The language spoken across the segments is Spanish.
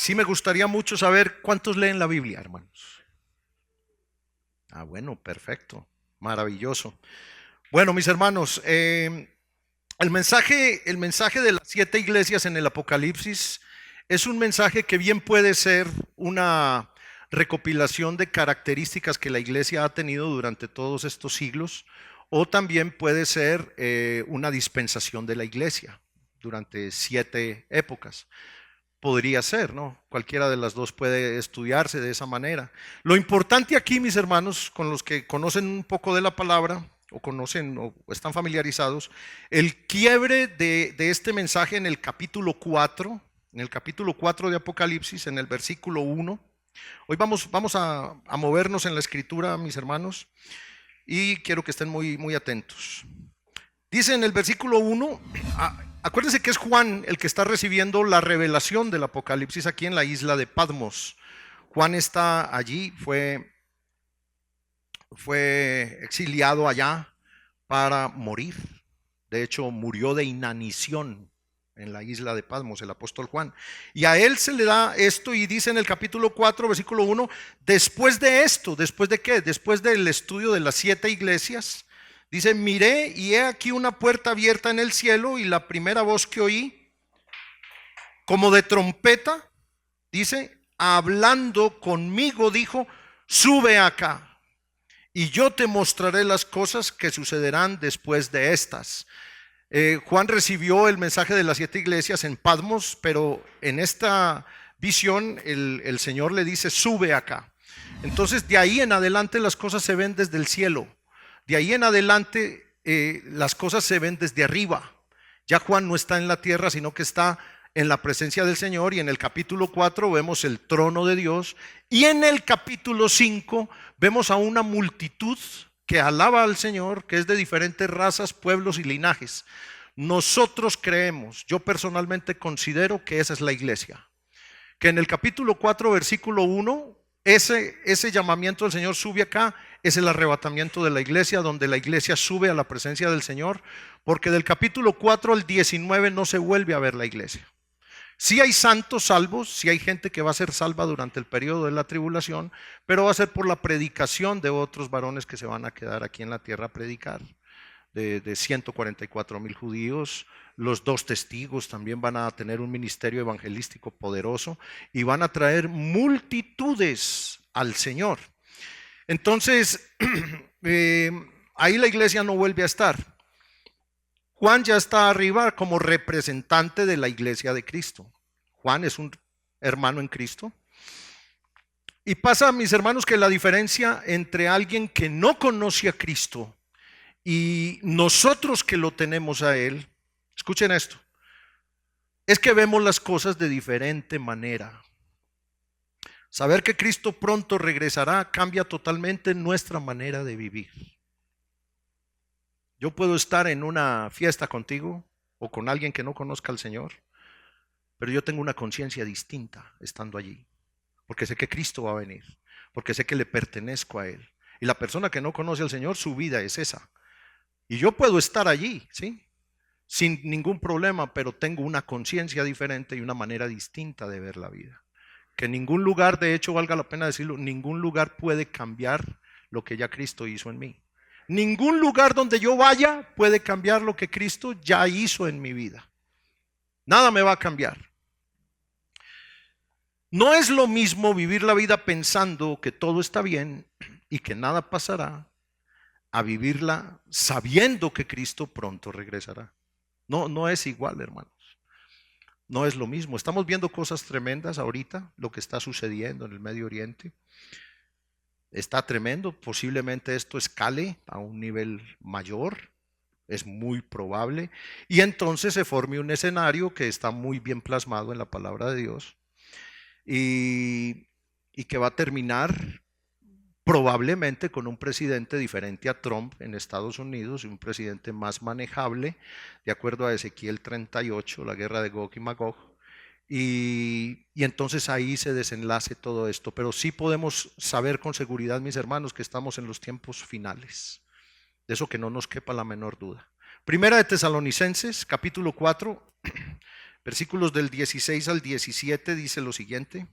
sí me gustaría mucho saber cuántos leen la Biblia, hermanos. Bueno, perfecto, maravilloso. Bueno, mis hermanos, el mensaje de las 7 iglesias en el Apocalipsis es un mensaje que bien puede ser una recopilación de características que la iglesia ha tenido durante todos estos siglos, o también puede ser una dispensación de la iglesia durante 7 épocas. Podría ser, ¿no? Cualquiera de las dos puede estudiarse de esa manera. Lo importante aquí, mis hermanos, con los que conocen un poco de la palabra, o conocen o están familiarizados, el quiebre de este mensaje en el capítulo 4, de Apocalipsis, en el versículo 1. Hoy vamos a movernos en la escritura, mis hermanos, y quiero que estén muy atentos. Dice en el versículo 1, acuérdense que es Juan el que está recibiendo la revelación del Apocalipsis aquí en la isla de Patmos. Juan está allí, fue exiliado allá para morir. De hecho, murió de inanición en la isla de Patmos, el apóstol Juan. Y a él se le da esto y dice en el capítulo 4, versículo 1, después de esto, ¿después de qué? Después del estudio de las 7 iglesias, dice, miré y he aquí una puerta abierta en el cielo y la primera voz que oí, como de trompeta, dice, hablando conmigo, dijo, sube acá y yo te mostraré las cosas que sucederán después de estas. Juan recibió el mensaje de las 7 iglesias en Patmos, pero en esta visión el Señor le dice, sube acá. Entonces de ahí en adelante las cosas se ven desde el cielo. De ahí en adelante las cosas se ven desde arriba. Ya Juan no está en la tierra, sino que está en la presencia del Señor, y en el capítulo 4 vemos el trono de Dios, y en el capítulo 5 vemos a una multitud que alaba al Señor, que es de diferentes razas, pueblos y linajes. Nosotros creemos, yo personalmente considero que esa es la iglesia, que en el capítulo 4 versículo 1 ese llamamiento del Señor sube acá, es el arrebatamiento de la iglesia, donde la iglesia sube a la presencia del Señor, porque del capítulo 4 al 19 no se vuelve a ver la iglesia. Sí hay santos salvos, sí hay gente que va a ser salva durante el periodo de la tribulación, pero va a ser por la predicación de otros varones que se van a quedar aquí en la tierra a predicar, de 144,000 judíos. Los 2 testigos también van a tener un ministerio evangelístico poderoso y van a traer multitudes al Señor. Entonces, ahí la iglesia no vuelve a estar. Juan ya está arriba como representante de la iglesia de Cristo. Juan es un hermano en Cristo. Y pasa, mis hermanos, que la diferencia entre alguien que no conoce a Cristo y nosotros que lo tenemos a Él, escuchen esto, es que vemos las cosas de diferente manera. Saber que Cristo pronto regresará cambia totalmente nuestra manera de vivir. Yo puedo estar en una fiesta contigo o con alguien que no conozca al Señor, pero yo tengo una conciencia distinta estando allí, porque sé que Cristo va a venir, porque sé que le pertenezco a Él. Y la persona que no conoce al Señor, su vida es esa. Y yo puedo estar allí, ¿sí?, sin ningún problema, pero tengo una conciencia diferente y una manera distinta de ver la vida. Que ningún lugar, de hecho, valga la pena decirlo, ningún lugar puede cambiar lo que ya Cristo hizo en mí. Ningún lugar donde yo vaya puede cambiar lo que Cristo ya hizo en mi vida. Nada me va a cambiar. No es lo mismo vivir la vida pensando que todo está bien y que nada pasará, a vivirla sabiendo que Cristo pronto regresará. No es igual, hermanos. No es lo mismo. Estamos viendo cosas tremendas ahorita, lo que está sucediendo en el Medio Oriente. Está tremendo, posiblemente esto escale a un nivel mayor, es muy probable, y entonces se forme un escenario que está muy bien plasmado en la palabra de Dios y que va a terminar probablemente con un presidente diferente a Trump en Estados Unidos, un presidente más manejable, de acuerdo a Ezequiel 38, la guerra de Gog y Magog. Y entonces ahí se desenlace todo esto, pero sí podemos saber con seguridad, mis hermanos, que estamos en los tiempos finales, de eso que no nos quepa la menor duda. Primera de Tesalonicenses, capítulo 4, Versículos del 16 al 17 dice lo siguiente.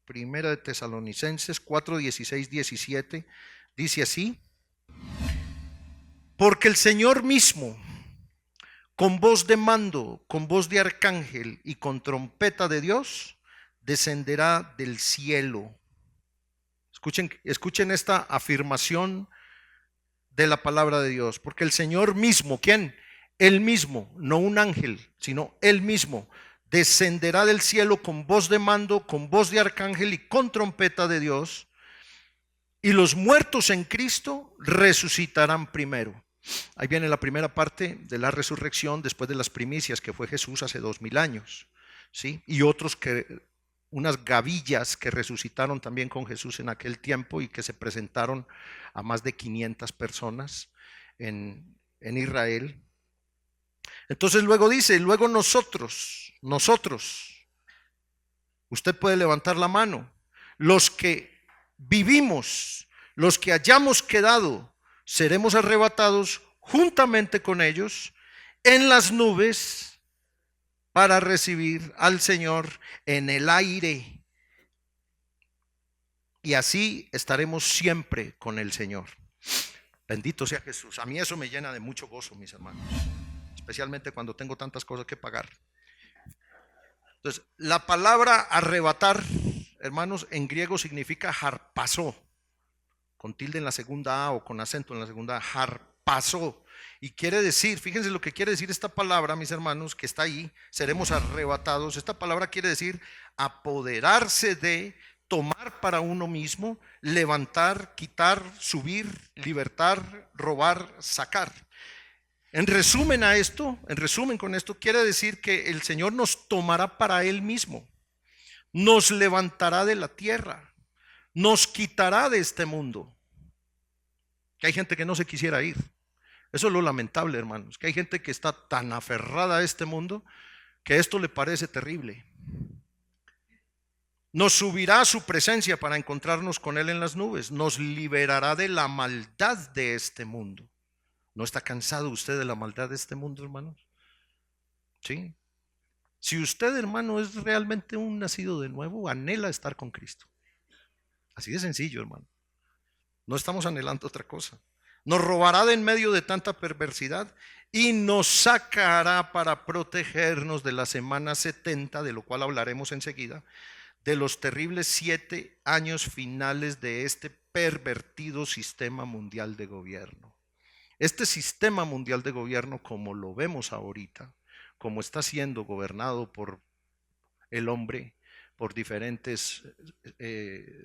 Primera de Tesalonicenses 4, 16, 17 dice así: porque el Señor mismo, con voz de mando, con voz de arcángel y con trompeta de Dios, descenderá del cielo. Escuchen esta afirmación de la palabra de Dios. Porque el Señor mismo, ¿quién? Él mismo, no un ángel, sino Él mismo, descenderá del cielo con voz de mando, con voz de arcángel y con trompeta de Dios. Y los muertos en Cristo resucitarán primero. Ahí viene la primera parte de la resurrección después de las primicias que fue Jesús hace 2000 años, ¿sí? Y otros unas gavillas que resucitaron también con Jesús en aquel tiempo y que se presentaron a más de 500 personas en Israel. Entonces luego dice, luego nosotros, usted puede levantar la mano, los que vivimos, los que hayamos quedado, seremos arrebatados juntamente con ellos en las nubes para recibir al Señor en el aire. Y así estaremos siempre con el Señor. Bendito sea Jesús. A mí eso me llena de mucho gozo, mis hermanos, especialmente cuando tengo tantas cosas que pagar. Entonces, la palabra arrebatar, hermanos, en griego significa harpazo, con tilde en la segunda A o con acento en la segunda A, harpazo. Y quiere decir, fíjense lo que quiere decir esta palabra, mis hermanos, que está ahí, seremos arrebatados. Esta palabra quiere decir apoderarse de, tomar para uno mismo, levantar, quitar, subir, libertar, robar, sacar. En resumen a esto, en resumen con esto, quiere decir que el Señor nos tomará para Él mismo, nos levantará de la tierra, nos quitará de este mundo. Que hay gente que no se quisiera ir. Eso es lo lamentable, hermanos, que hay gente que está tan aferrada a este mundo que esto le parece terrible. Nos subirá a su presencia para encontrarnos con Él en las nubes, nos liberará de la maldad de este mundo. ¿No está cansado usted de la maldad de este mundo, hermanos? Sí. Si usted, hermano, es realmente un nacido de nuevo, anhela estar con Cristo. Así de sencillo, hermano. No estamos anhelando otra cosa. Nos robará de en medio de tanta perversidad y nos sacará para protegernos de la semana 70, de lo cual hablaremos enseguida, de los terribles 7 años finales de este pervertido sistema mundial de gobierno. Este sistema mundial de gobierno, como lo vemos ahorita, como está siendo gobernado por el hombre, por diferentes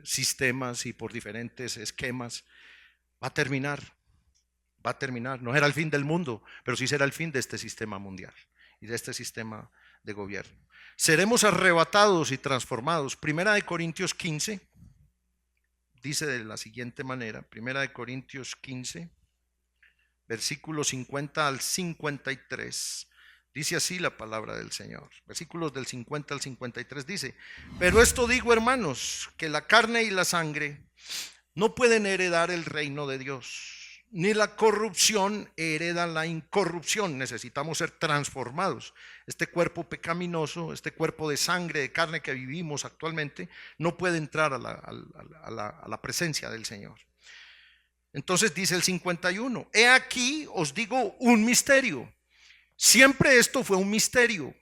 sistemas y por diferentes esquemas, va a terminar. No era el fin del mundo, pero sí será el fin de este sistema mundial y de este sistema de gobierno. Seremos arrebatados y transformados. Primera de Corintios 15 dice de la siguiente manera, Primera de Corintios 15, versículos 50 al 53. Dice así la palabra del Señor. Versículos del 50 al 53 dice: pero esto digo, hermanos, que la carne y la sangre no pueden heredar el reino de Dios, ni la corrupción hereda la incorrupción. Necesitamos ser transformados. Este cuerpo pecaminoso, este cuerpo de sangre, de carne que vivimos actualmente, no puede entrar a la presencia del Señor. Entonces dice el 51, he aquí os digo un misterio. Siempre esto fue un misterio.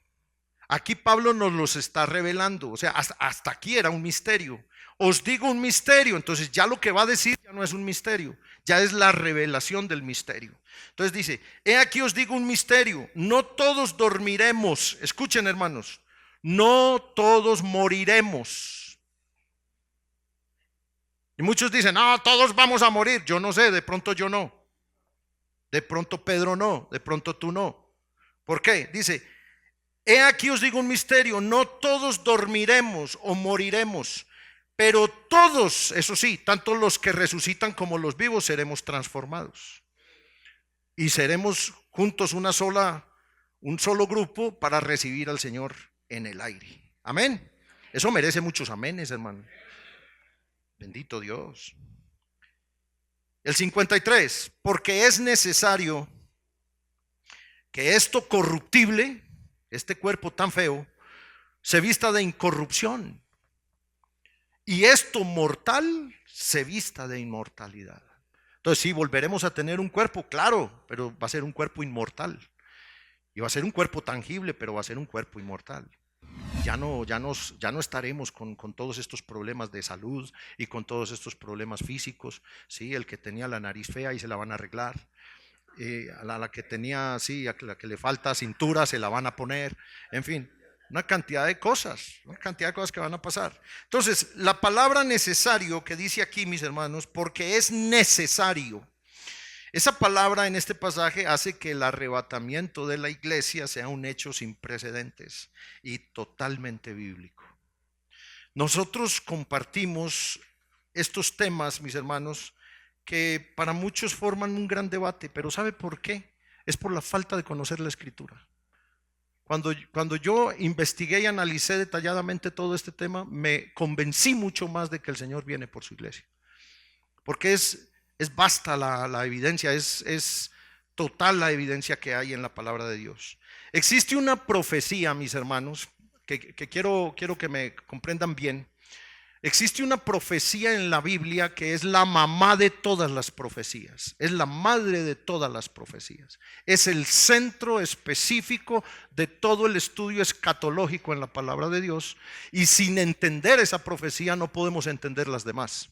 Aquí Pablo nos los está revelando, o sea, hasta aquí era un misterio. Os digo un misterio, entonces ya lo que va a decir ya no es un misterio, ya es la revelación del misterio. Entonces dice, he aquí os digo un misterio, no todos dormiremos, escuchen hermanos, no todos moriremos. Y muchos dicen, no, todos vamos a morir. Yo no sé, de pronto yo no. De pronto Pedro no, de pronto tú no. ¿Por qué? Dice, he aquí os digo un misterio, no todos dormiremos o moriremos, pero todos, eso sí, tanto los que resucitan como los vivos seremos transformados. Y seremos juntos un solo grupo para recibir al Señor en el aire. Amén. Eso merece muchos amenes, hermano. Bendito Dios. El 53, porque es necesario que esto corruptible, este cuerpo tan feo, se vista de incorrupción, y esto mortal se vista de inmortalidad. Entonces sí, volveremos a tener un cuerpo, claro, pero va a ser un cuerpo inmortal. Y va a ser un cuerpo tangible, pero va a ser un cuerpo inmortal. Ya no estaremos con todos estos problemas de salud y con todos estos problemas físicos. Sí, el que tenía la nariz fea y se la van a arreglar. A la que tenía, sí, a la que le falta cintura se la van a poner. En fin, una cantidad de cosas que van a pasar. Entonces, la palabra necesario que dice aquí, mis hermanos, porque es necesario. Esa palabra en este pasaje hace que el arrebatamiento de la iglesia sea un hecho sin precedentes y totalmente bíblico. Nosotros compartimos estos temas, mis hermanos, que para muchos forman un gran debate, pero ¿sabe por qué? Es por la falta de conocer la Escritura. Cuando yo investigué y analicé detalladamente todo este tema, me convencí mucho más de que el Señor viene por su iglesia. Porque es vasta la evidencia, es total la evidencia que hay en la palabra de Dios. Existe una profecía, mis hermanos, que quiero que me comprendan bien. Existe una profecía en la Biblia que es la mamá de todas las profecías, es la madre de todas las profecías, es el centro específico de todo el estudio escatológico en la palabra de Dios, y sin entender esa profecía no podemos entender las demás.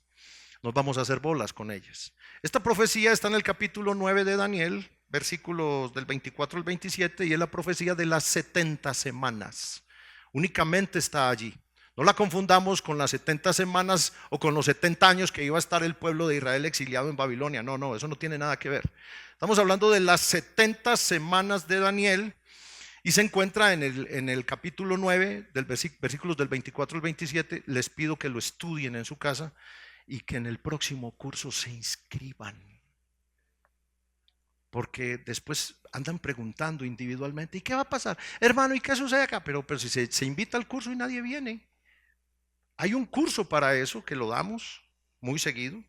Nos vamos a hacer bolas con ellas. Esta profecía está en el capítulo 9 de Daniel, versículos del 24 al 27, y es la profecía de las 70 semanas. Únicamente está allí. No la confundamos con las 70 semanas o con los 70 años que iba a estar el pueblo de Israel exiliado en Babilonia. No, eso no tiene nada que ver. Estamos hablando de las 70 semanas de Daniel, y se encuentra en el capítulo 9, versículos del 24 al 27. Les pido que lo estudien en su casa y que en el próximo curso se inscriban, porque después andan preguntando individualmente: ¿y qué va a pasar, hermano? ¿Y qué sucede acá? Pero si se invita al curso y nadie viene. Hay un curso para eso que lo damos muy seguido.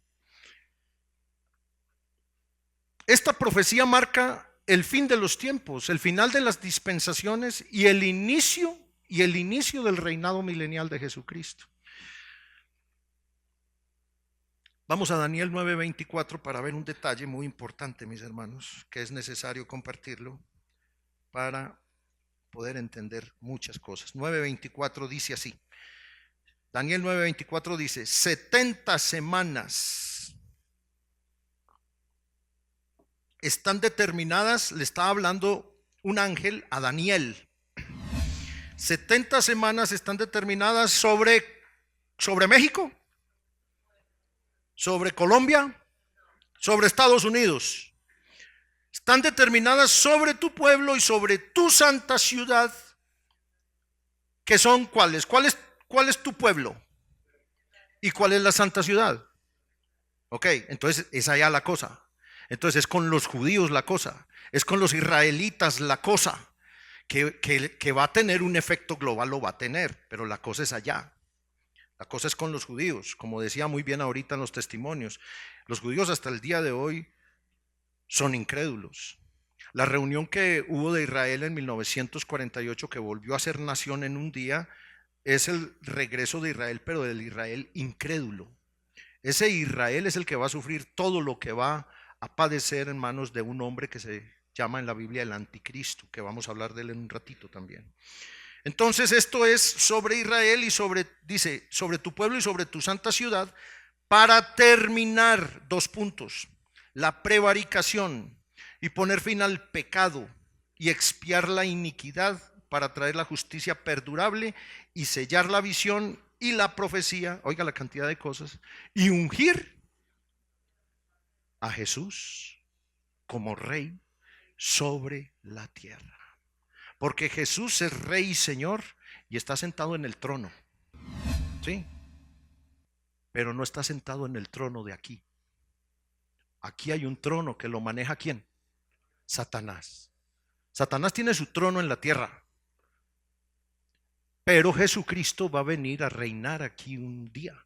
Esta profecía marca el fin de los tiempos, el final de las dispensaciones y el inicio del reinado milenial de Jesucristo. Vamos a Daniel 9:24 para ver un detalle muy importante, mis hermanos, que es necesario compartirlo para poder entender muchas cosas. 9:24 dice así. Daniel 9:24 dice: 70 semanas están determinadas. Le está hablando un ángel a Daniel. 70 semanas están determinadas sobre México, sobre Colombia, sobre Estados Unidos. Están determinadas sobre tu pueblo y sobre tu santa ciudad, que son ¿cuáles? ¿Cuál es tu pueblo? ¿Y cuál es la santa ciudad? Ok, entonces es allá la cosa. Entonces es con los judíos la cosa, es con los israelitas la cosa, que va a tener un efecto global, lo va a tener, pero la cosa es allá. La cosa es con los judíos, como decía muy bien ahorita en los testimonios. Los judíos hasta el día de hoy son incrédulos. La reunión que hubo de Israel en 1948, que volvió a ser nación en un día, es el regreso de Israel, pero del Israel incrédulo. Ese Israel es el que va a sufrir todo lo que va a padecer en manos de un hombre que se llama en la Biblia el anticristo, que vamos a hablar de él en un ratito también. Entonces esto es sobre Israel y dice, sobre tu pueblo y sobre tu santa ciudad, para terminar, 2 puntos, la prevaricación y poner fin al pecado y expiar la iniquidad, para traer la justicia perdurable y sellar la visión y la profecía, oiga la cantidad de cosas, y ungir a Jesús como rey sobre la tierra. Porque Jesús es rey y señor y está sentado en el trono, ¿sí? Pero no está sentado en el trono de aquí. Aquí hay un trono que lo maneja ¿quién? Satanás. Satanás tiene su trono en la tierra. Pero Jesucristo va a venir a reinar aquí un día.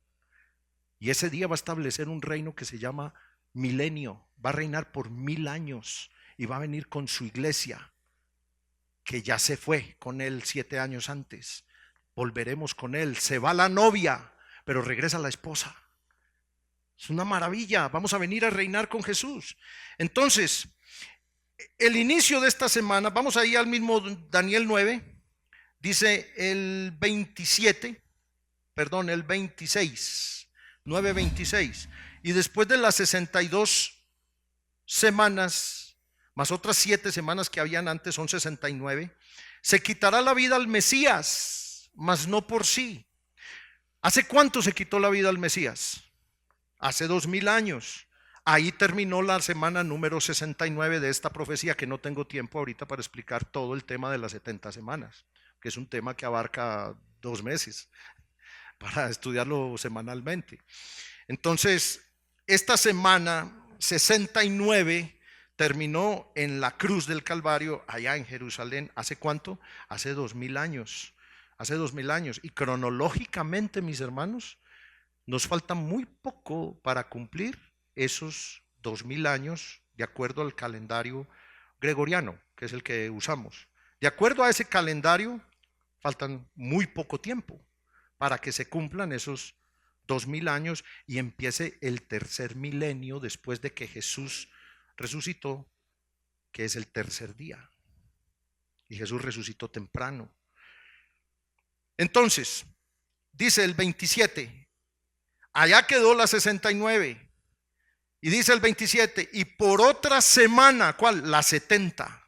Y ese día va a establecer un reino que se llama milenio. Va a reinar por 1000 años y va a venir con su iglesia, que ya se fue con él 7 años antes. Volveremos con él. Se va la novia, pero regresa la esposa. Es una maravilla. Vamos a venir a reinar con Jesús. Entonces, el inicio de esta semana, vamos ahí al mismo Daniel 9, dice el 26, 9:26. Y después de las 62 semanas, más otras 7 semanas que habían antes, son 69, se quitará la vida al Mesías, mas no por sí. ¿Hace cuánto se quitó la vida al Mesías? Hace 2000 años. Ahí terminó la semana número 69 de esta profecía, que no tengo tiempo ahorita para explicar todo el tema de las 70 semanas, que es un tema que abarca 2 meses para estudiarlo semanalmente. Entonces, esta semana 69 terminó en la cruz del Calvario, allá en Jerusalén. ¿Hace cuánto? Hace 2000 años. Hace 2000 años. Y cronológicamente, mis hermanos, nos falta muy poco para cumplir esos 2000 años de acuerdo al calendario gregoriano, que es el que usamos. De acuerdo a ese calendario, faltan muy poco tiempo para que se cumplan esos 2000 años y empiece el tercer milenio después de que Jesús resucitó, que es el tercer día. Y Jesús resucitó temprano. Entonces, dice el 27, allá quedó la 69. Y dice el 27, y por otra semana, ¿cuál? La 70.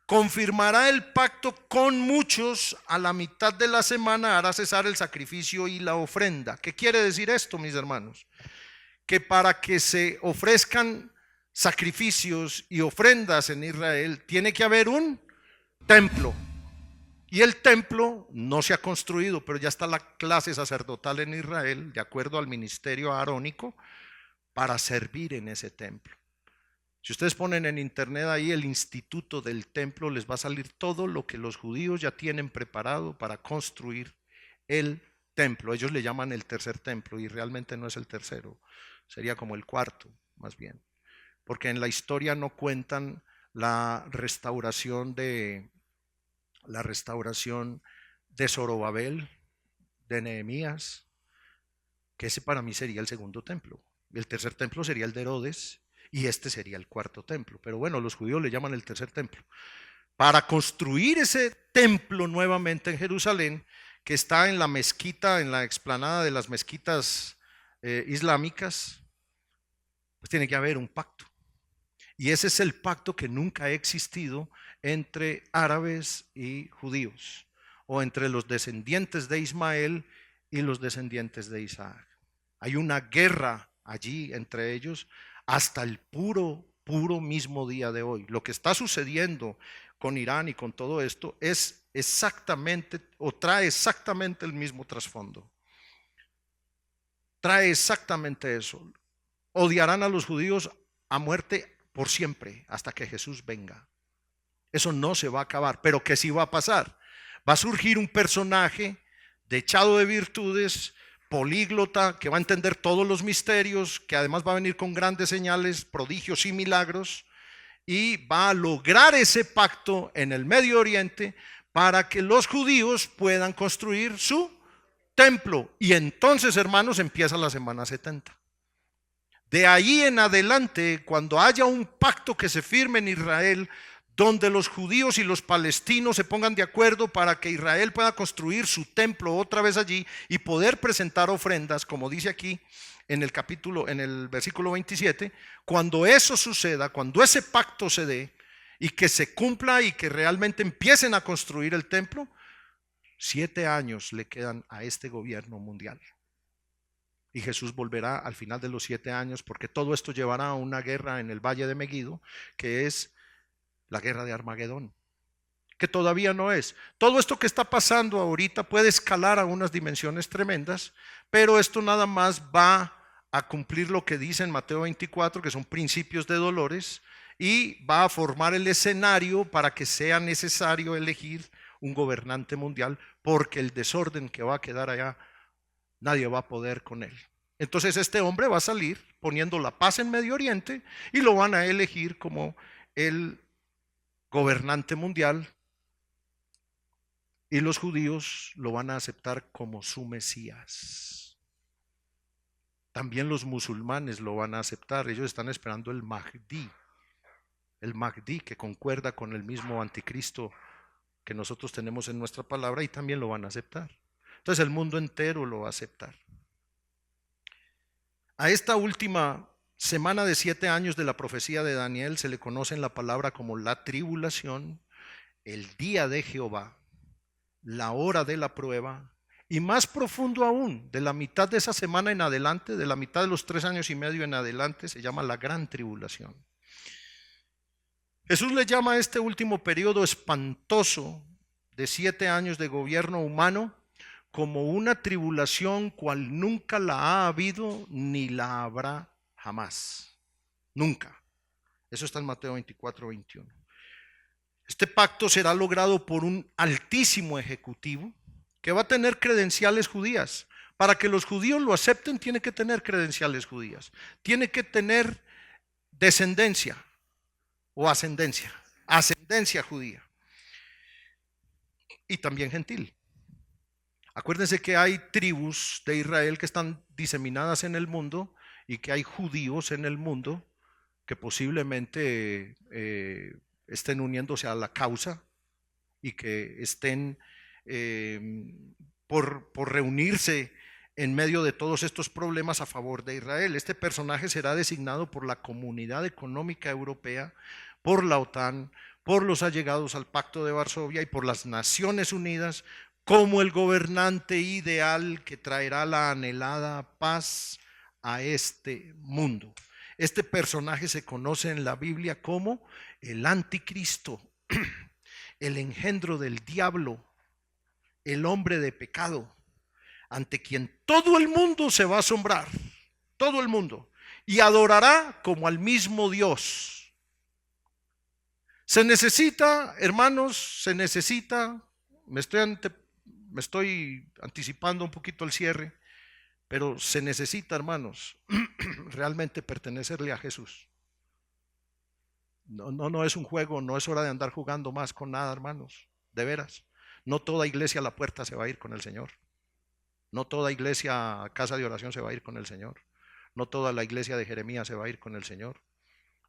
Confirmará el pacto con muchos, a la mitad de la semana hará cesar el sacrificio y la ofrenda. ¿Qué quiere decir esto, mis hermanos? Que para que se ofrezcan sacrificios y ofrendas en Israel, tiene que haber un templo. Y el templo no se ha construido, pero ya está la clase sacerdotal en Israel, de acuerdo al ministerio arónico, para servir en ese templo. Si ustedes ponen en internet ahí el instituto del templo, les va a salir todo lo que los judíos ya tienen preparado para construir el templo. Ellos le llaman el tercer templo y realmente no es el tercero, sería como el cuarto, más bien. Porque en la historia no cuentan la restauración de Zorobabel, de Nehemías, que ese para mí sería el segundo templo. El tercer templo sería el de Herodes y este sería el cuarto templo. Pero bueno, los judíos le llaman el tercer templo. Para construir ese templo nuevamente en Jerusalén, que está en la mezquita, en la explanada de las mezquitas islámicas, pues tiene que haber un pacto. Y ese es el pacto que nunca ha existido entre árabes y judíos, o entre los descendientes de Ismael y los descendientes de Isaac. Hay una guerra allí entre ellos hasta el puro mismo día de hoy. Lo que está sucediendo con Irán y con todo esto es exactamente, o trae exactamente el mismo trasfondo. Trae exactamente eso. Odiarán a los judíos a muerte por siempre hasta que Jesús venga. Eso no se va a acabar, pero ¿qué sí va a pasar? Va a surgir un personaje dechado de virtudes, políglota, que va a entender todos los misterios, que además va a venir con grandes señales, prodigios y milagros, y va a lograr ese pacto en el Medio Oriente para que los judíos puedan construir su templo. Y entonces, hermanos, empieza la semana 70. De ahí en adelante, cuando haya un pacto que se firme en Israel, donde los judíos y los palestinos se pongan de acuerdo para que Israel pueda construir su templo otra vez allí y poder presentar ofrendas, como dice aquí en el versículo 27, cuando eso suceda, cuando ese pacto se dé y que se cumpla y que realmente empiecen a construir el templo, 7 años le quedan a este gobierno mundial. Y Jesús volverá al final de los 7 años, porque todo esto llevará a una guerra en el valle de Megido, que es la guerra de Armagedón, que todavía no es. Todo esto que está pasando ahorita puede escalar a unas dimensiones tremendas, pero esto nada más va a cumplir lo que dice en Mateo 24, que son principios de dolores, y va a formar el escenario para que sea necesario elegir un gobernante mundial, porque el desorden que va a quedar allá, nadie va a poder con él. Entonces este hombre va a salir poniendo la paz en Medio Oriente y lo van a elegir como el gobernante mundial, y los judíos lo van a aceptar como su Mesías. También los musulmanes lo van a aceptar. Ellos están esperando el Mahdi que concuerda con el mismo anticristo que nosotros tenemos en nuestra palabra, y también lo van a aceptar. Entonces el mundo entero lo va a aceptar. A esta última semana de 7 años de la profecía de Daniel se le conoce en la palabra como la tribulación, el día de Jehová, la hora de la prueba, y más profundo aún, de la mitad de esa semana en adelante, de la mitad de los 3 años y medio en adelante, se llama la gran tribulación. Jesús le llama a este último periodo espantoso de 7 años de gobierno humano como una tribulación cual nunca la ha habido ni la habrá jamás. Nunca. Eso está en Mateo 24:21. Este pacto será logrado por un altísimo ejecutivo que va a tener credenciales judías. Para que los judíos lo acepten, tiene que tener credenciales judías. Tiene que tener descendencia o ascendencia judía. Y también gentil. Acuérdense que hay tribus de Israel que están diseminadas en el mundo y que hay judíos en el mundo que posiblemente estén uniéndose a la causa y que estén por reunirse en medio de todos estos problemas a favor de Israel. Este personaje será designado por la Comunidad Económica Europea, por la OTAN, por los allegados al Pacto de Varsovia y por las Naciones Unidas como el gobernante ideal que traerá la anhelada paz a este mundo. Este personaje se conoce en la Biblia como el anticristo, el engendro del diablo, el hombre de pecado, ante quien todo el mundo se va a asombrar, todo el mundo, y adorará como al mismo Dios. Se necesita, hermanos, me estoy anticipando un poquito el cierre, pero se necesita, hermanos, realmente pertenecerle a Jesús. No es un juego, no es hora de andar jugando más con nada, hermanos, de veras. No toda iglesia a la puerta se va a ir con el Señor. No toda iglesia a casa de oración se va a ir con el Señor. No toda la iglesia de Jeremías se va a ir con el Señor.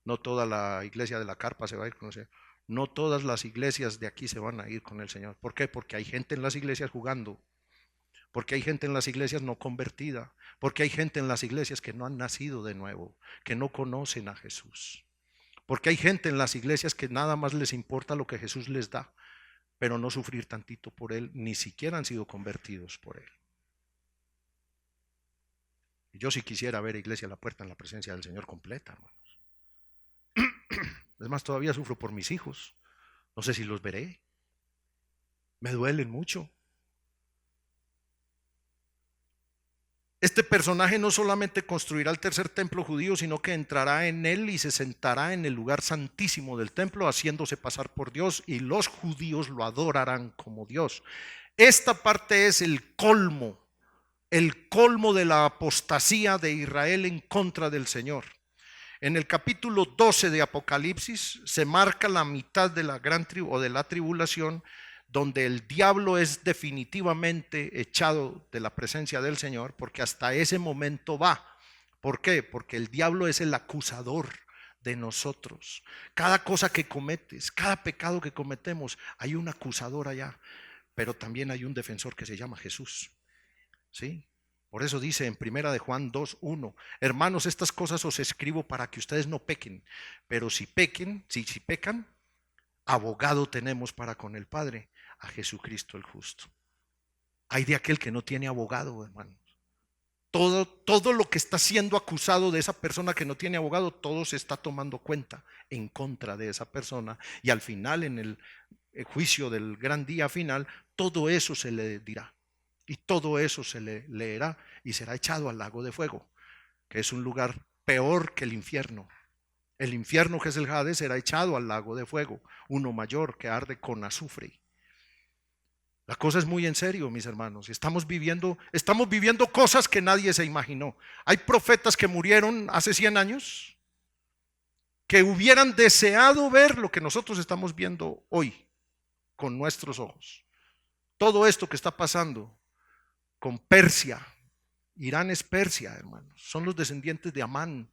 No toda la iglesia de la carpa se va a ir con el Señor. No todas las iglesias de aquí se van a ir con el Señor. ¿Por qué? Porque hay gente en las iglesias jugando. Porque hay gente en las iglesias no convertida. Porque hay gente en las iglesias que no han nacido de nuevo, que no conocen a Jesús. Porque hay gente en las iglesias que nada más les importa lo que Jesús les da, pero no sufrir tantito por Él, ni siquiera han sido convertidos por Él. Y yo sí quisiera ver iglesia a la puerta en la presencia del Señor completa, hermanos. Es más, todavía sufro por mis hijos. No sé si los veré. Me duelen mucho. Este personaje no solamente construirá el tercer templo judío, sino que entrará en él y se sentará en el lugar santísimo del templo, haciéndose pasar por Dios, y los judíos lo adorarán como Dios. Esta parte es el colmo de la apostasía de Israel en contra del Señor. En el capítulo 12 de Apocalipsis se marca la mitad de la gran o de la tribulación, donde el diablo es definitivamente echado de la presencia del Señor, porque hasta ese momento va. ¿Por qué? Porque el diablo es el acusador de nosotros. Cada cosa que cometes, cada pecado que cometemos, hay un acusador allá, pero también hay un defensor que se llama Jesús. ¿Sí? Por eso dice en primera de Juan 2:1, hermanos, estas cosas os escribo para que ustedes no pequen, pero si pecan, abogado tenemos para con el Padre, a Jesucristo el justo. Hay de aquel que no tiene abogado, hermanos. Todo lo que está siendo acusado de esa persona que no tiene abogado, todo se está tomando cuenta en contra de esa persona, y al final, en el juicio del gran día final, todo eso se le dirá. Y todo eso se le leerá y será echado al lago de fuego, que es un lugar peor que el infierno. El infierno, que es el Hades, será echado al lago de fuego, uno mayor que arde con azufre. La cosa es muy en serio, mis hermanos. Estamos viviendo cosas que nadie se imaginó. Hay profetas que murieron hace 100 años que hubieran deseado ver lo que nosotros estamos viendo hoy con nuestros ojos. Todo esto que está pasando con Persia, Irán es Persia, hermanos. Son los descendientes de Amán.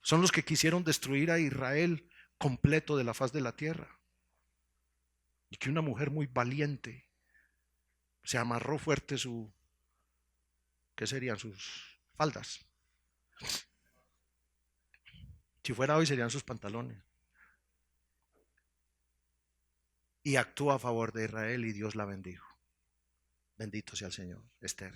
Son los que quisieron destruir a Israel completo de la faz de la tierra. Y que una mujer muy valiente se amarró fuerte ¿qué serían? Sus faldas. Si fuera hoy serían sus pantalones. Y actuó a favor de Israel y Dios la bendijo. Bendito sea el Señor. Esther.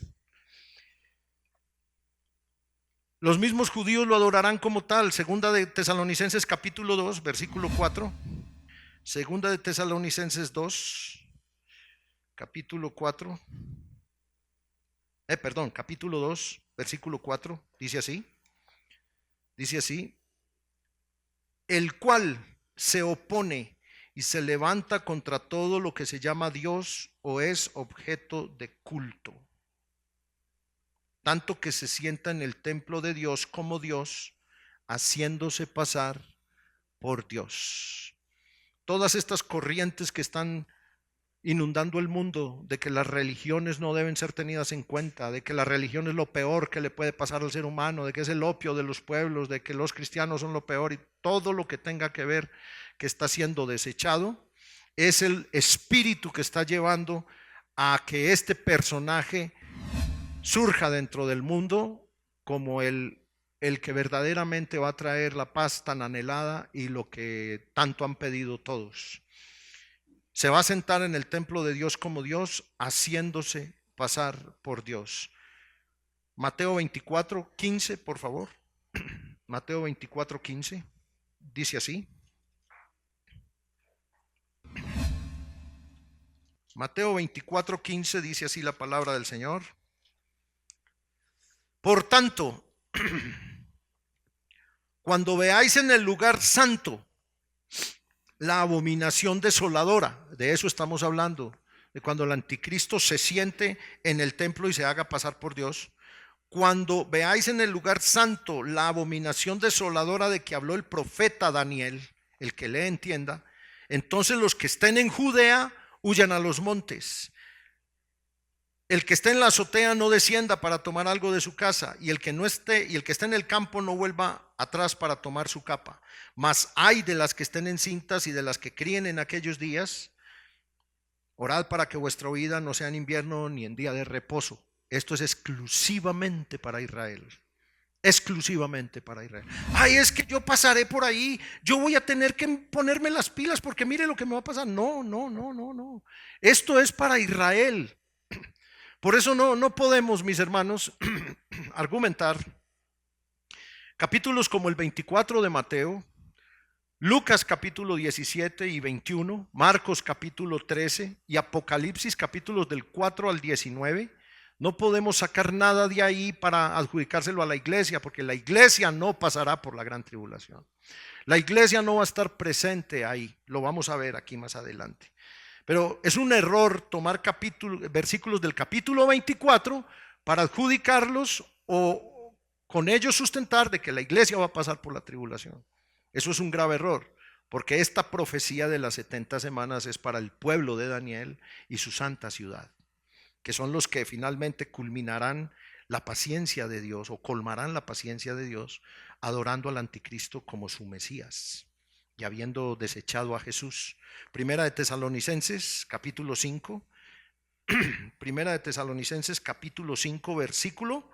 Los mismos judíos lo adorarán como tal. Segunda de Tesalonicenses capítulo 2, versículo 4. Segunda de Tesalonicenses 2, capítulo 4. Capítulo 2, versículo 4. Dice así. Dice así. El cual se opone y se levanta contra todo lo que se llama Dios o es objeto de culto, tanto que se sienta en el templo de Dios como Dios, haciéndose pasar por Dios. Todas estas corrientes que están inundando el mundo, de que las religiones no deben ser tenidas en cuenta, de que la religión es lo peor que le puede pasar al ser humano, de que es el opio de los pueblos, de que los cristianos son lo peor, y todo lo que tenga que ver que está siendo desechado, es el espíritu que está llevando a que este personaje surja dentro del mundo como el que verdaderamente va a traer la paz tan anhelada y lo que tanto han pedido todos. Se va a sentar en el templo de Dios como Dios, haciéndose pasar por Dios. Mateo 24, 15, por favor. Mateo 24, 15. Dice así. Mateo 24, 15 dice así la palabra del Señor. Por tanto, cuando veáis en el lugar santo la abominación desoladora, de eso estamos hablando, de cuando el anticristo se siente en el templo y se haga pasar por Dios. Cuando veáis en el lugar santo la abominación desoladora de que habló el profeta Daniel, el que le entienda, entonces los que estén en Judea huyan a los montes. El que esté en la azotea no descienda para tomar algo de su casa, y el que esté en el campo no vuelva atrás para tomar su capa. Mas ay de las que estén encintas y de las que críen en aquellos días. Orad para que vuestra vida no sea en invierno ni en día de reposo. Esto es exclusivamente para Israel. Exclusivamente para Israel. Ay, es que yo pasaré por ahí, yo voy a tener que ponerme las pilas porque mire lo que me va a pasar. No. Esto es para Israel. Por eso no podemos, mis hermanos, argumentar capítulos como el 24 de Mateo, Lucas capítulo 17 y 21, Marcos capítulo 13 y Apocalipsis capítulos del 4 al 19. No podemos sacar nada de ahí para adjudicárselo a la iglesia, porque la iglesia no pasará por la gran tribulación. La iglesia no va a estar presente ahí, lo vamos a ver aquí más adelante. Pero es un error tomar versículos del capítulo 24 para adjudicarlos o con ellos sustentar de que la iglesia va a pasar por la tribulación. Eso es un grave error, porque esta profecía de las 70 semanas es para el pueblo de Daniel y su santa ciudad, que son los que finalmente culminarán la paciencia de Dios o colmarán la paciencia de Dios adorando al anticristo como su Mesías y habiendo desechado a Jesús. Primera de Tesalonicenses capítulo 5, Primera de Tesalonicenses capítulo 5 versículo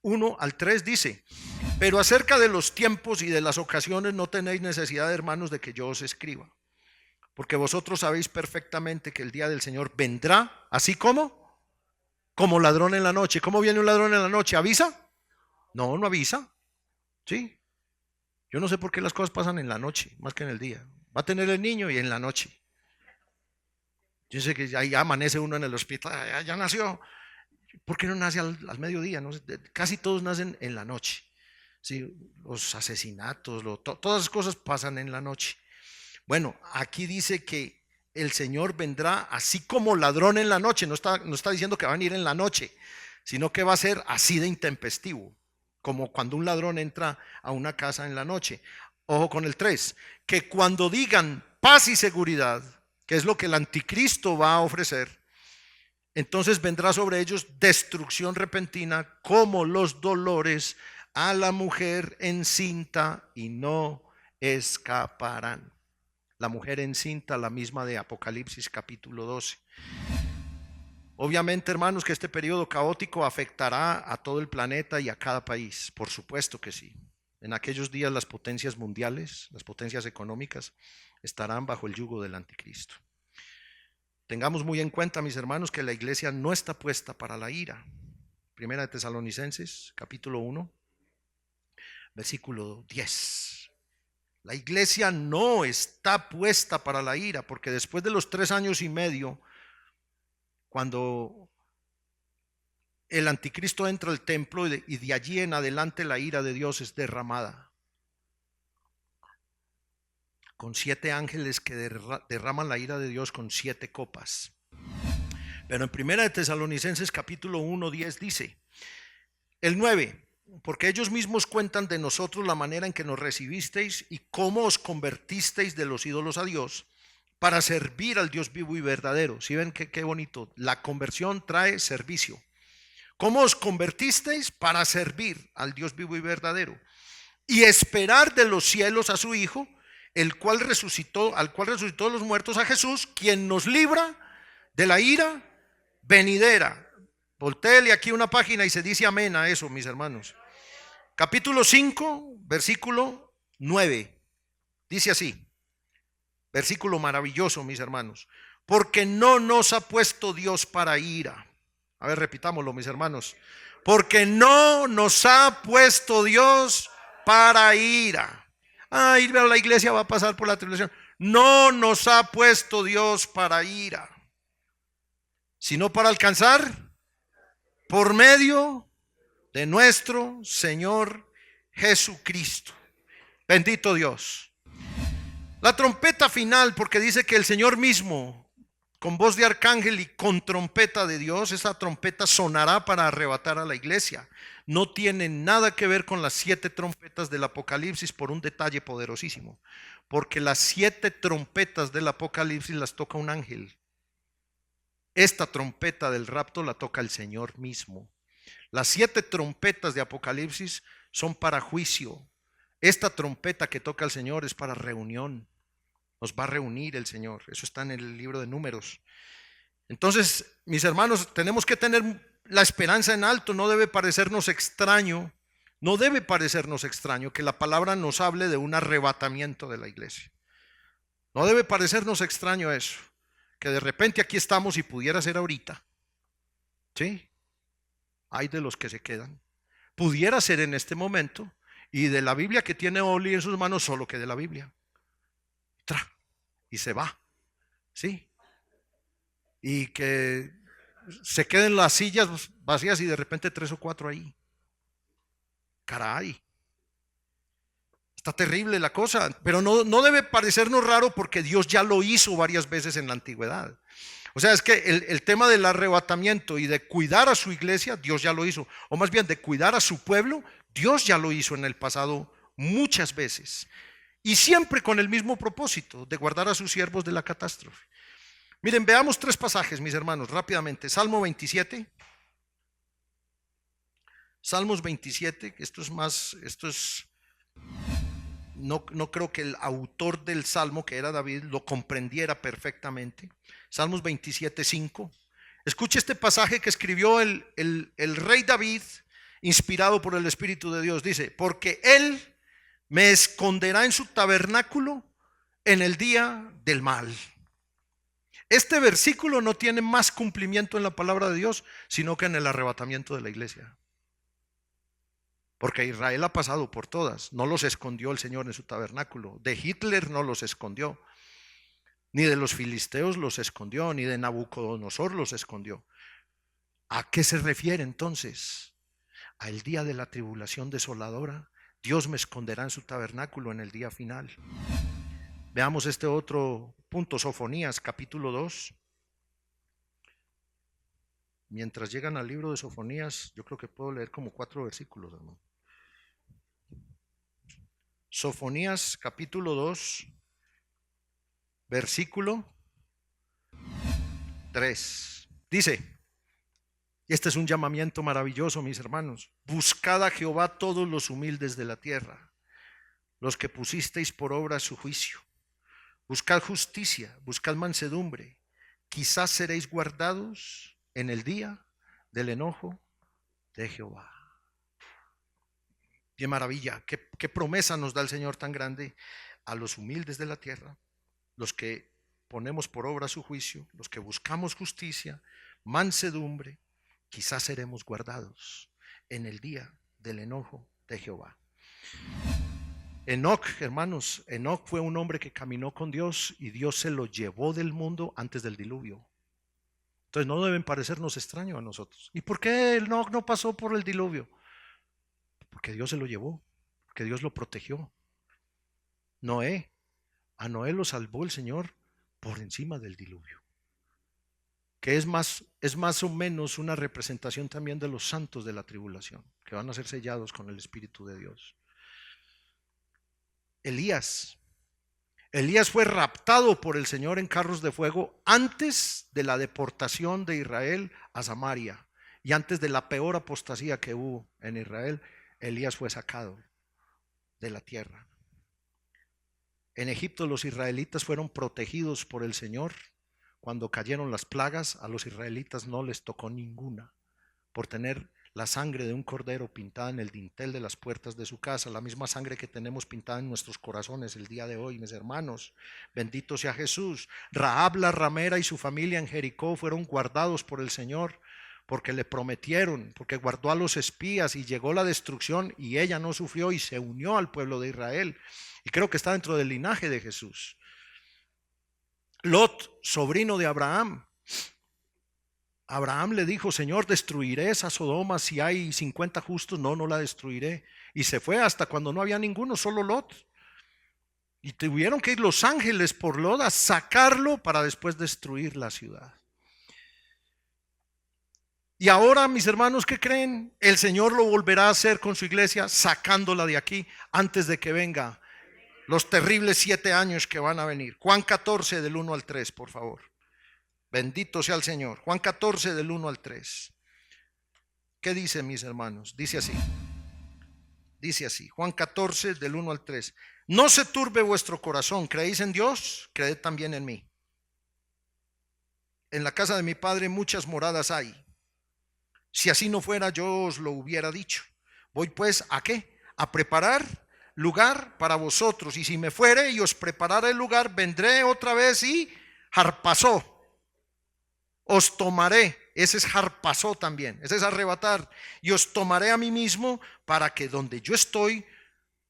1 al 3 dice: pero acerca de los tiempos y de las ocasiones no tenéis necesidad, hermanos, de que yo os escriba, porque vosotros sabéis perfectamente que el día del Señor vendrá, así como ladrón en la noche. ¿Cómo viene un ladrón en la noche? ¿Avisa? No avisa. ¿Sí? Yo no sé por qué las cosas pasan en la noche, más que en el día. Va a tener el niño y en la noche. Yo sé que ya amanece uno en el hospital, ya nació. ¿Por qué no nace al mediodía? No, casi todos nacen en la noche. Sí, los asesinatos, todas las cosas pasan en la noche. Bueno, aquí dice que el Señor vendrá así como ladrón en la noche. No está diciendo que va a venir en la noche, sino que va a ser así de intempestivo, como cuando un ladrón entra a una casa en la noche. Ojo con el 3, que cuando digan paz y seguridad, que es lo que el anticristo va a ofrecer, entonces vendrá sobre ellos destrucción repentina como los dolores a la mujer encinta y no escaparán. La mujer encinta, la misma de Apocalipsis capítulo 12. Obviamente, hermanos, que este periodo caótico afectará a todo el planeta y a cada país. Por supuesto que sí. En aquellos días las potencias mundiales, las potencias económicas, estarán bajo el yugo del anticristo. Tengamos muy en cuenta, mis hermanos, que la iglesia no está puesta para la ira. Primera de Tesalonicenses, capítulo 1, versículo 10. La iglesia no está puesta para la ira, porque después de los 3 años y medio, cuando el anticristo entra al templo y de allí en adelante la ira de Dios es derramada, con 7 ángeles que derraman la ira de Dios con 7 copas. Pero en Primera de Tesalonicenses capítulo 1, 10 dice, el 9, porque ellos mismos cuentan de nosotros la manera en que nos recibisteis y cómo os convertisteis de los ídolos a Dios para servir al Dios vivo y verdadero. ¿Sí ven qué bonito? La conversión trae servicio. ¿Cómo os convertisteis? Para servir al Dios vivo y verdadero y esperar de los cielos a su Hijo, al cual resucitó de los muertos, a Jesús, quien nos libra de la ira venidera. Voltéele aquí una página y se dice amén a eso, mis hermanos. Capítulo 5, versículo 9. Dice así, versículo maravilloso, mis hermanos. Porque no nos ha puesto Dios para ira. A ver, repitámoslo, mis hermanos. Porque no nos ha puesto Dios para ira. Ir a la iglesia va a pasar por la tribulación. No nos ha puesto Dios para ira, sino para alcanzar por medio de nuestro Señor Jesucristo. Bendito Dios. La trompeta final, porque dice que el Señor mismo, con voz de arcángel y con trompeta de Dios, esa trompeta sonará para arrebatar a la iglesia. No tiene nada que ver con las 7 trompetas del Apocalipsis, por un detalle poderosísimo, porque las 7 trompetas del Apocalipsis las toca un ángel. Esta trompeta del rapto la toca el Señor mismo. Las 7 trompetas de Apocalipsis son para juicio. Esta trompeta que toca el Señor es para reunión. Nos va a reunir el Señor. Eso está en el libro de Números. Entonces, mis hermanos, tenemos que tener la esperanza en alto. No debe parecernos extraño que la palabra nos hable de un arrebatamiento de la iglesia. No debe parecernos extraño eso, que de repente aquí estamos y pudiera ser ahorita. ¿Sí? Hay de los que se quedan. Pudiera ser en este momento, y de la Biblia que tiene Oli en sus manos, solo que de la Biblia. Y se va. ¿Sí? Y que se queden las sillas vacías y de repente 3 o 4 ahí. Caray. Está terrible la cosa, pero no debe parecernos raro, porque Dios ya lo hizo varias veces en la antigüedad. O sea, es que el tema del arrebatamiento y de cuidar a su iglesia, Dios ya lo hizo. O más bien de cuidar a su pueblo, Dios ya lo hizo en el pasado muchas veces. Y siempre con el mismo propósito, de guardar a sus siervos de la catástrofe. Miren, veamos 3 pasajes, mis hermanos, rápidamente. Salmo 27. Salmos 27, no creo que el autor del Salmo, que era David, lo comprendiera perfectamente. Salmos 27, 5. Escuche este pasaje que escribió el rey David, inspirado por el Espíritu de Dios. Dice, porque Él me esconderá en su tabernáculo en el día del mal. Este versículo no tiene más cumplimiento en la palabra de Dios, sino que en el arrebatamiento de la iglesia. Porque Israel ha pasado por todas. No los escondió el Señor en su tabernáculo. De Hitler no los escondió. Ni de los filisteos los escondió. Ni de Nabucodonosor los escondió. ¿A qué se refiere entonces? Al día de la tribulación desoladora. Dios me esconderá en su tabernáculo en el día final. Veamos este otro punto, Sofonías capítulo 2. Mientras llegan al libro de Sofonías, yo creo que puedo leer como 4 versículos, hermano. Sofonías capítulo 2, versículo 3. Dice, y este es un llamamiento maravilloso, mis hermanos: buscad a Jehová todos los humildes de la tierra, los que pusisteis por obra su juicio. Buscad justicia, buscad mansedumbre, quizás seréis guardados en el día del enojo de Jehová. Qué maravilla, qué promesa nos da el Señor tan grande a los humildes de la tierra, los que ponemos por obra su juicio, los que buscamos justicia, mansedumbre, quizás seremos guardados en el día del enojo de Jehová. Enoc, hermanos, Enoc fue un hombre que caminó con Dios y Dios se lo llevó del mundo antes del diluvio. Entonces no deben parecernos extraños a nosotros. ¿Y por qué Enoc no pasó por el diluvio? Porque Dios se lo llevó, porque Dios lo protegió. Noé, a Noé lo salvó el Señor por encima del diluvio, que es más o menos una representación también de los santos de la tribulación, que van a ser sellados con el Espíritu de Dios. Elías fue raptado por el Señor en carros de fuego antes de la deportación de Israel a Samaria y antes de la peor apostasía que hubo en Israel. Elías fue sacado de la tierra. En Egipto los israelitas fueron protegidos por el Señor. Cuando cayeron las plagas, a los israelitas no les tocó ninguna, por tener la sangre de un cordero pintada en el dintel de las puertas de su casa, la misma sangre que tenemos pintada en nuestros corazones el día de hoy, mis hermanos. Bendito sea Jesús. Rahab la ramera y su familia en Jericó fueron guardados por el Señor, porque le prometieron, porque guardó a los espías, y llegó la destrucción y ella no sufrió y se unió al pueblo de Israel. Y creo que está dentro del linaje de Jesús. Lot, sobrino de Abraham. Abraham le dijo: Señor, ¿destruiré esa Sodoma si hay 50 justos? No, no la destruiré. Y se fue hasta cuando no había ninguno, solo Lot. Y tuvieron que ir los ángeles por Lot a sacarlo para después destruir la ciudad. Y ahora, mis hermanos, ¿qué creen? El Señor lo volverá a hacer con su iglesia, sacándola de aquí antes de que venga los terribles 7 años que van a venir. Juan 14 del 1 al 3, por favor. Bendito sea el Señor. Juan 14 del 1 al 3. ¿Qué dice, mis hermanos? Dice así. Juan 14 del 1 al 3. No se turbe vuestro corazón. ¿Creéis en Dios? Creed también en mí. En la casa de mi Padre muchas moradas hay. Si así no fuera, yo os lo hubiera dicho. Voy pues, ¿a qué? A preparar lugar para vosotros. Y si me fuere y os preparara el lugar, vendré otra vez y harpazó. Os tomaré. Ese es harpazó también. Ese es arrebatar. Y os tomaré a mí mismo, para que donde yo estoy,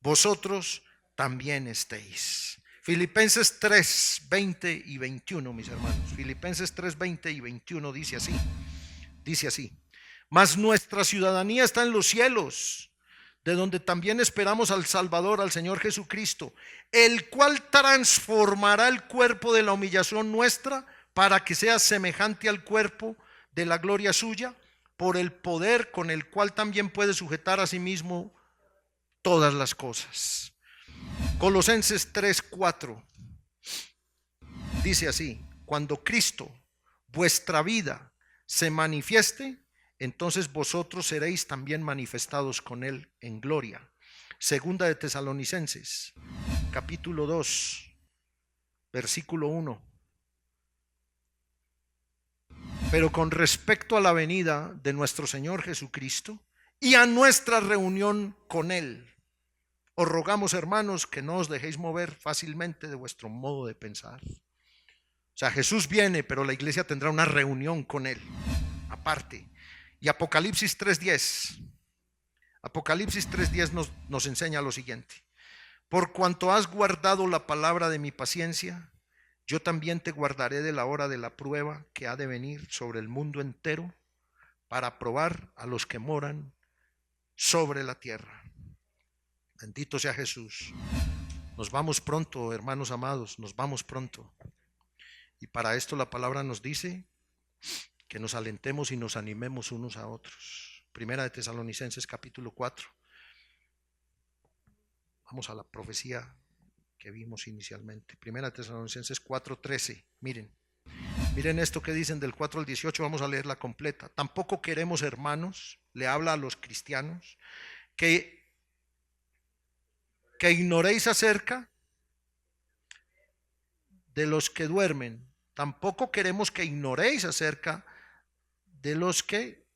vosotros también estéis. Filipenses 3, 20 y 21, mis hermanos. Filipenses 3, 20 y 21 dice así. Dice así. Mas nuestra ciudadanía está en los cielos, de donde también esperamos al Salvador, al Señor Jesucristo, el cual transformará el cuerpo de la humillación nuestra para que sea semejante al cuerpo de la gloria suya, por el poder con el cual también puede sujetar a sí mismo todas las cosas. Colosenses 3:4 dice así: cuando Cristo, vuestra vida, se manifieste, entonces vosotros seréis también manifestados con él en gloria. Segunda de Tesalonicenses, capítulo 2, versículo 1. Pero con respecto a la venida de nuestro Señor Jesucristo y a nuestra reunión con él, os rogamos, hermanos, que no os dejéis mover fácilmente de vuestro modo de pensar. O sea, Jesús viene, pero la iglesia tendrá una reunión con él aparte. Y Apocalipsis 3:10. Apocalipsis 3:10 nos enseña lo siguiente: por cuanto has guardado la palabra de mi paciencia, yo también te guardaré de la hora de la prueba que ha de venir sobre el mundo entero, para probar a los que moran sobre la tierra. Bendito sea Jesús. Nos vamos pronto, hermanos amados, nos vamos pronto. Y para esto la palabra nos dice que nos alentemos y nos animemos unos a otros. Primera de Tesalonicenses capítulo 4. Vamos a la profecía que vimos inicialmente. Primera de Tesalonicenses 4:13. Miren esto que dicen del 4 al 18, vamos a leerla completa. Tampoco queremos, hermanos, le habla a los cristianos, que ignoréis acerca de los que duermen. Tampoco queremos que ignoréis acerca de los que,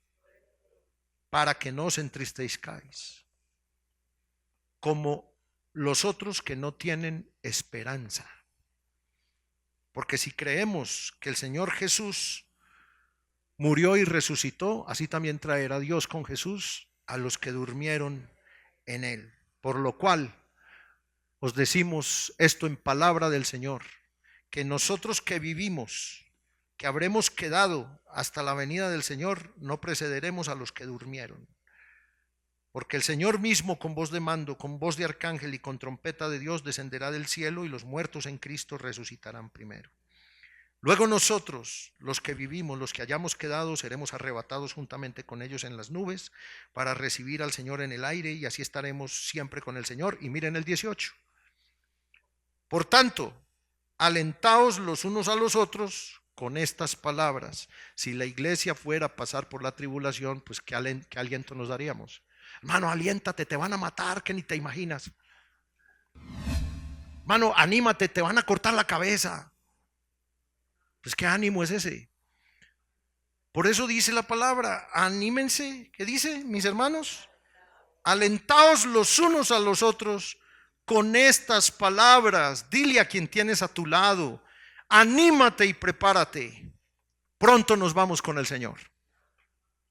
para que no os entristezcáis, como los otros que no tienen esperanza. Porque si creemos que el Señor Jesús murió y resucitó, así también traerá Dios con Jesús a los que durmieron en él. Por lo cual os decimos esto en palabra del Señor, que nosotros que vivimos, que habremos quedado hasta la venida del Señor, no precederemos a los que durmieron. Porque el Señor mismo, con voz de mando, con voz de arcángel y con trompeta de Dios, descenderá del cielo, y los muertos en Cristo resucitarán primero. Luego nosotros, los que vivimos, los que hayamos quedado, seremos arrebatados juntamente con ellos en las nubes para recibir al Señor en el aire, y así estaremos siempre con el Señor. Y miren el 18. Por tanto, alentaos los unos a los otros con estas palabras. Si la iglesia fuera a pasar por la tribulación, pues ¿qué aliento nos daríamos? Hermano, aliéntate, te van a matar, que ni te imaginas. Hermano, anímate, te van a cortar la cabeza. Pues ¿qué ánimo es ese? Por eso dice la palabra, anímense. ¿Qué dice, mis hermanos? Alentaos los unos a los otros con estas palabras. Dile a quien tienes a tu lado, anímate y prepárate. Pronto nos vamos con el Señor.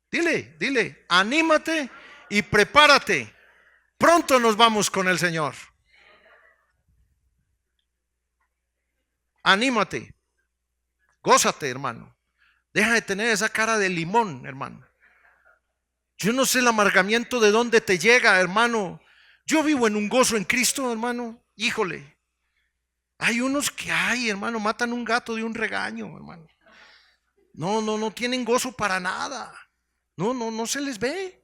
Dile, anímate y prepárate. Pronto nos vamos con el Señor. Anímate. Gózate, hermano. Deja de tener esa cara de limón, hermano. Yo no sé el amargamiento de dónde te llega, hermano. Yo vivo en un gozo en Cristo, hermano. Híjole. Hay unos que hermano, matan un gato de un regaño, hermano. No tienen gozo para nada. No se les ve.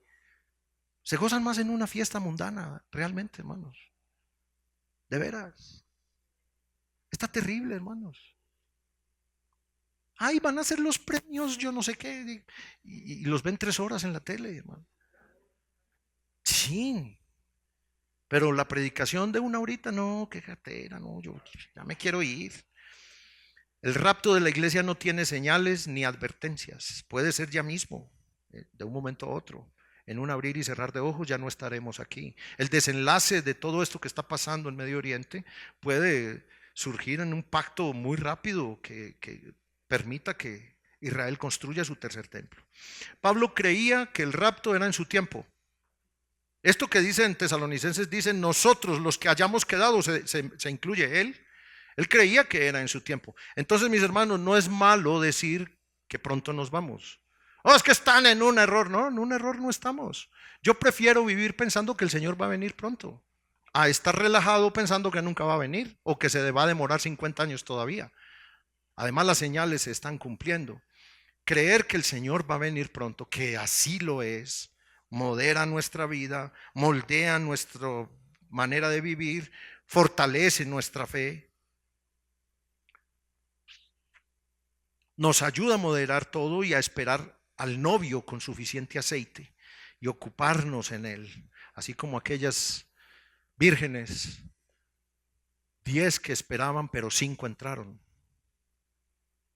Se gozan más en una fiesta mundana, realmente, hermanos. De veras. Está terrible, hermanos. Van a ser los premios, yo no sé qué. Y los ven 3 horas en la tele, hermano. Sí. Pero la predicación de 1 horita, no, qué jatera, no, yo ya me quiero ir. El rapto de la iglesia no tiene señales ni advertencias. Puede ser ya mismo, de un momento a otro. En un abrir y cerrar de ojos ya no estaremos aquí. El desenlace de todo esto que está pasando en Medio Oriente puede surgir en un pacto muy rápido que permita que Israel construya su tercer templo. Pablo creía que el rapto era en su tiempo. Esto que dice en Tesalonicenses, dice nosotros los que hayamos quedado, se incluye él. Él creía que era en su tiempo. Entonces, mis hermanos, no es malo decir que pronto nos vamos. Es que están en un error. No, en un error no estamos. Yo prefiero vivir pensando que el Señor va a venir pronto, a estar relajado pensando que nunca va a venir o que se va a demorar 50 años todavía. Además, las señales se están cumpliendo. Creer que el Señor va a venir pronto, que así lo es, modera nuestra vida, moldea nuestra manera de vivir, fortalece nuestra fe, nos ayuda a moderar todo y a esperar al novio con suficiente aceite y ocuparnos en él, así como aquellas vírgenes, 10 que esperaban, pero 5 entraron.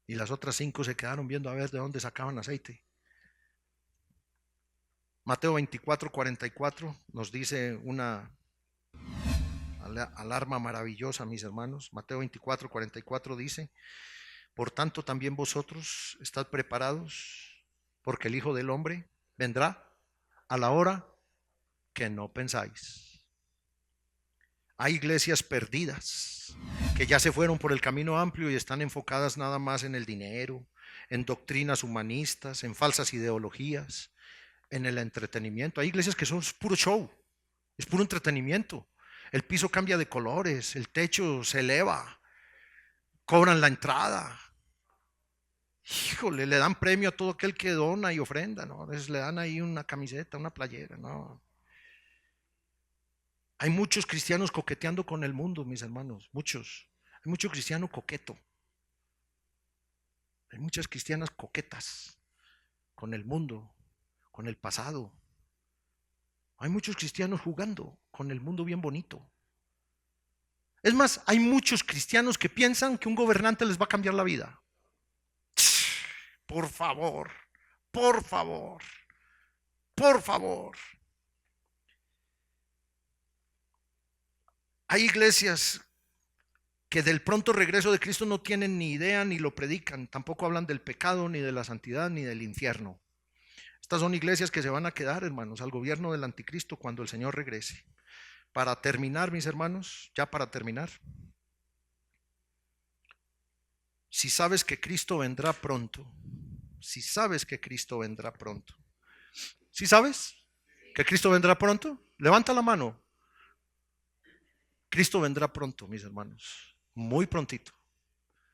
Y las otras 5 se quedaron viendo a ver de dónde sacaban aceite. Mateo 24:44 nos dice una alarma maravillosa, mis hermanos. Mateo 24:44 dice: por tanto también vosotros estad preparados, porque el Hijo del Hombre vendrá a la hora que no pensáis. Hay iglesias perdidas que ya se fueron por el camino amplio y están enfocadas nada más en el dinero, en doctrinas humanistas, en falsas ideologías, en el entretenimiento. Hay iglesias que son puro show, es puro entretenimiento. El piso cambia de colores, el techo se eleva, cobran la entrada, Híjole, le dan premio a todo aquel que dona y ofrenda, ¿no? A veces le dan ahí una camiseta, una playera, ¿no? Hay muchos cristianos coqueteando con el mundo, mis hermanos, muchos. Hay mucho cristiano coqueto. Hay muchas cristianas coquetas con el mundo, con el pasado. Hay muchos cristianos jugando con el mundo bien bonito. Es más, hay muchos cristianos que piensan que un gobernante les va a cambiar la vida. Por favor, por favor, por favor. Hay iglesias que del pronto regreso de Cristo no tienen ni idea ni lo predican. Tampoco hablan del pecado, ni de la santidad, ni del infierno. Estas son iglesias que se van a quedar, hermanos, al gobierno del anticristo cuando el Señor regrese. Para terminar, mis hermanos, ya para terminar, si sabes que Cristo vendrá pronto, si sabes que Cristo vendrá pronto, si sabes que Cristo vendrá pronto, levanta la mano. Cristo vendrá pronto, mis hermanos, muy prontito.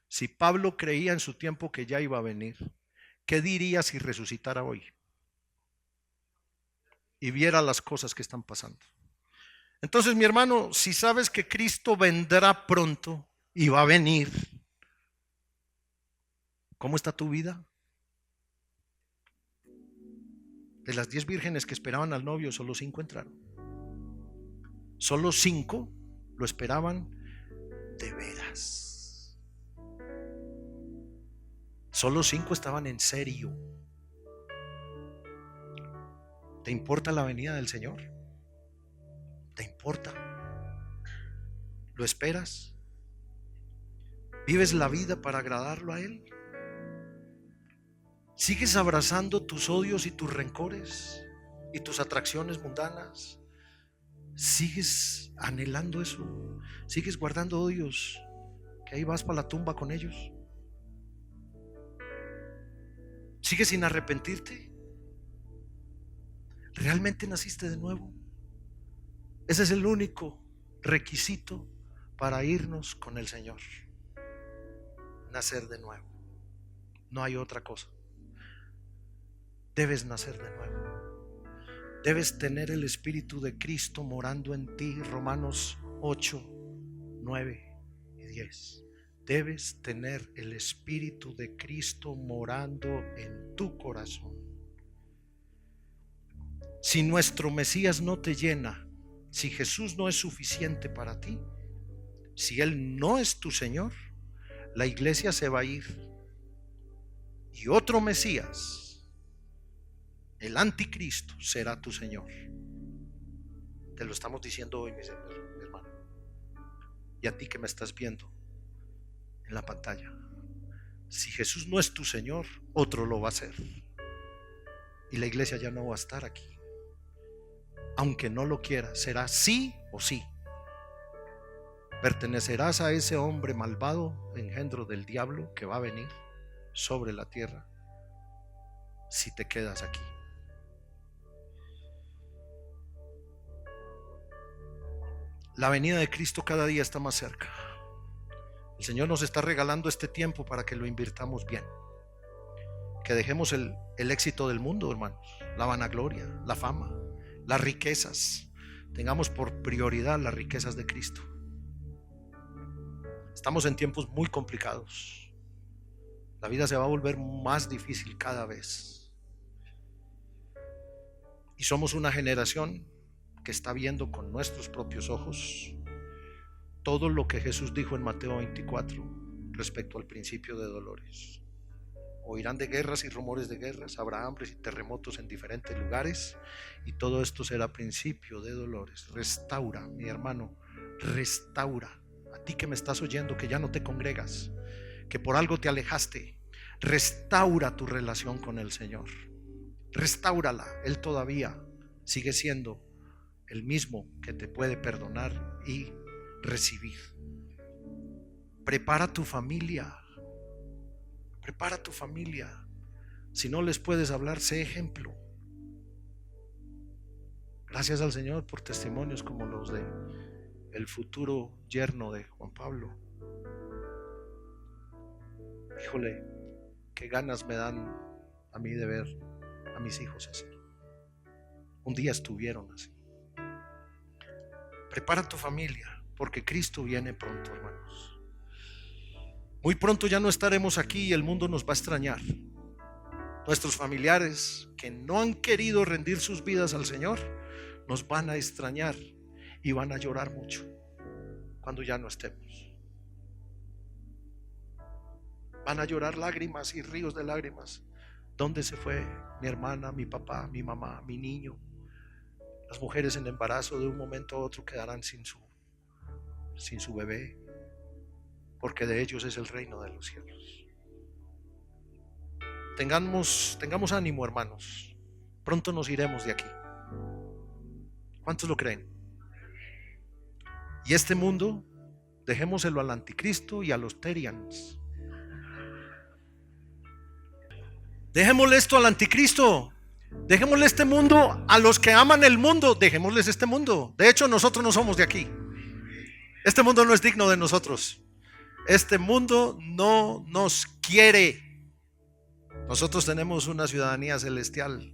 Si Pablo creía en su tiempo que ya iba a venir, ¿qué diría si resucitara hoy y viera las cosas que están pasando? Entonces, mi hermano, si sabes que Cristo vendrá pronto y va a venir, ¿cómo está tu vida? De las 10 vírgenes que esperaban al novio, solo 5 entraron. Solo 5 lo esperaban de veras. Solo 5 estaban en serio. ¿Te importa la venida del Señor? ¿Te importa? ¿Lo esperas? ¿Vives la vida para agradarlo a Él? ¿Sigues abrazando tus odios y tus rencores y tus atracciones mundanas? ¿Sigues anhelando eso? ¿Sigues guardando odios que ahí vas para la tumba con ellos? ¿Sigues sin arrepentirte? ¿Realmente naciste de nuevo? Ese es el único requisito para irnos con el Señor. Nacer de nuevo. No hay otra cosa. Debes nacer de nuevo. Debes tener el Espíritu de Cristo morando en ti. Romanos 8, 9 y 10. Debes tener el Espíritu de Cristo morando en tu corazón. Si nuestro Mesías no te llena, si Jesús no es suficiente para ti, si Él no es tu Señor, la iglesia se va a ir y otro Mesías, el anticristo, será tu Señor. Te lo estamos diciendo hoy, mi hermano, y a ti que me estás viendo en la pantalla. Si Jesús no es tu Señor, otro lo va a hacer y la iglesia ya no va a estar aquí. Aunque no lo quiera, será sí o sí. Pertenecerás a ese hombre malvado, engendro del diablo, que va a venir sobre la tierra si te quedas aquí. La venida de Cristo cada día está más cerca. El Señor nos está regalando este tiempo para que lo invirtamos bien. Que dejemos el éxito del mundo, hermanos, la vanagloria, la fama, las riquezas. Tengamos por prioridad las riquezas de Cristo. Estamos en tiempos muy complicados. La vida se va a volver más difícil cada vez. Y somos una generación que está viendo con nuestros propios ojos todo lo que Jesús dijo en Mateo 24 respecto al principio de dolores. Oirán de guerras y rumores de guerras, habrá hambres y terremotos en diferentes lugares, y todo esto será principio de dolores. Restaura, mi hermano, restaura. A ti que me estás oyendo, que ya no te congregas, que por algo te alejaste, restaura tu relación con el Señor. Restáurala. Él todavía sigue siendo el mismo que te puede perdonar y recibir. Prepara tu familia. Prepara tu familia. Si no les puedes hablar, sé ejemplo. Gracias al Señor por testimonios como los de el futuro yerno de Juan Pablo. Híjole, qué ganas me dan a mí de ver a mis hijos así. Un día estuvieron así. Prepara tu familia, porque Cristo viene pronto, hermanos. Muy pronto ya no estaremos aquí y el mundo nos va a extrañar. Nuestros familiares que no han querido rendir sus vidas al Señor nos van a extrañar y van a llorar mucho cuando ya no estemos. Van a llorar lágrimas y ríos de lágrimas. ¿Dónde se fue mi hermana, mi papá, mi mamá, mi niño? Las mujeres en embarazo de un momento a otro quedarán sin su bebé, porque de ellos es el reino de los cielos. Tengamos ánimo, hermanos. Pronto nos iremos de aquí. ¿Cuántos lo creen? Y este mundo, dejémoselo al anticristo y a los Terians. Dejémosle esto al anticristo. Dejémosle este mundo a los que aman el mundo. Dejémosles este mundo. De hecho, nosotros no somos de aquí. Este mundo no es digno de nosotros. Este mundo no nos quiere. Nosotros tenemos una ciudadanía celestial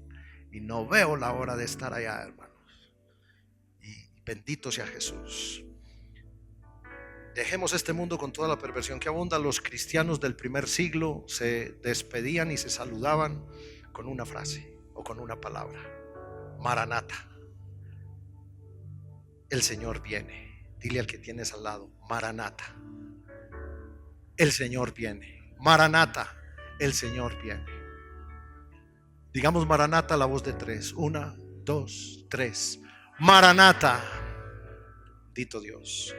y no veo la hora de estar allá, hermanos. Y bendito sea Jesús. Dejemos este mundo con toda la perversión que abunda. Los cristianos del primer siglo se despedían y se saludaban con una frase o con una palabra: Maranata. El Señor viene. Dile al que tienes al lado: Maranata. El Señor viene. Maranata. El Señor viene. Digamos Maranata a la voz de tres. 1, 2, 3. Maranata. Bendito Dios.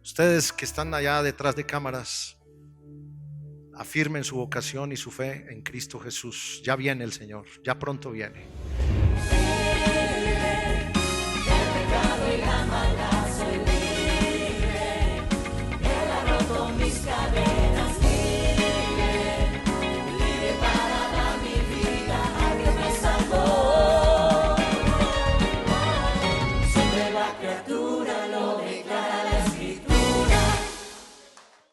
Ustedes que están allá detrás de cámaras, afirmen su vocación y su fe en Cristo Jesús. Ya viene el Señor, ya pronto viene.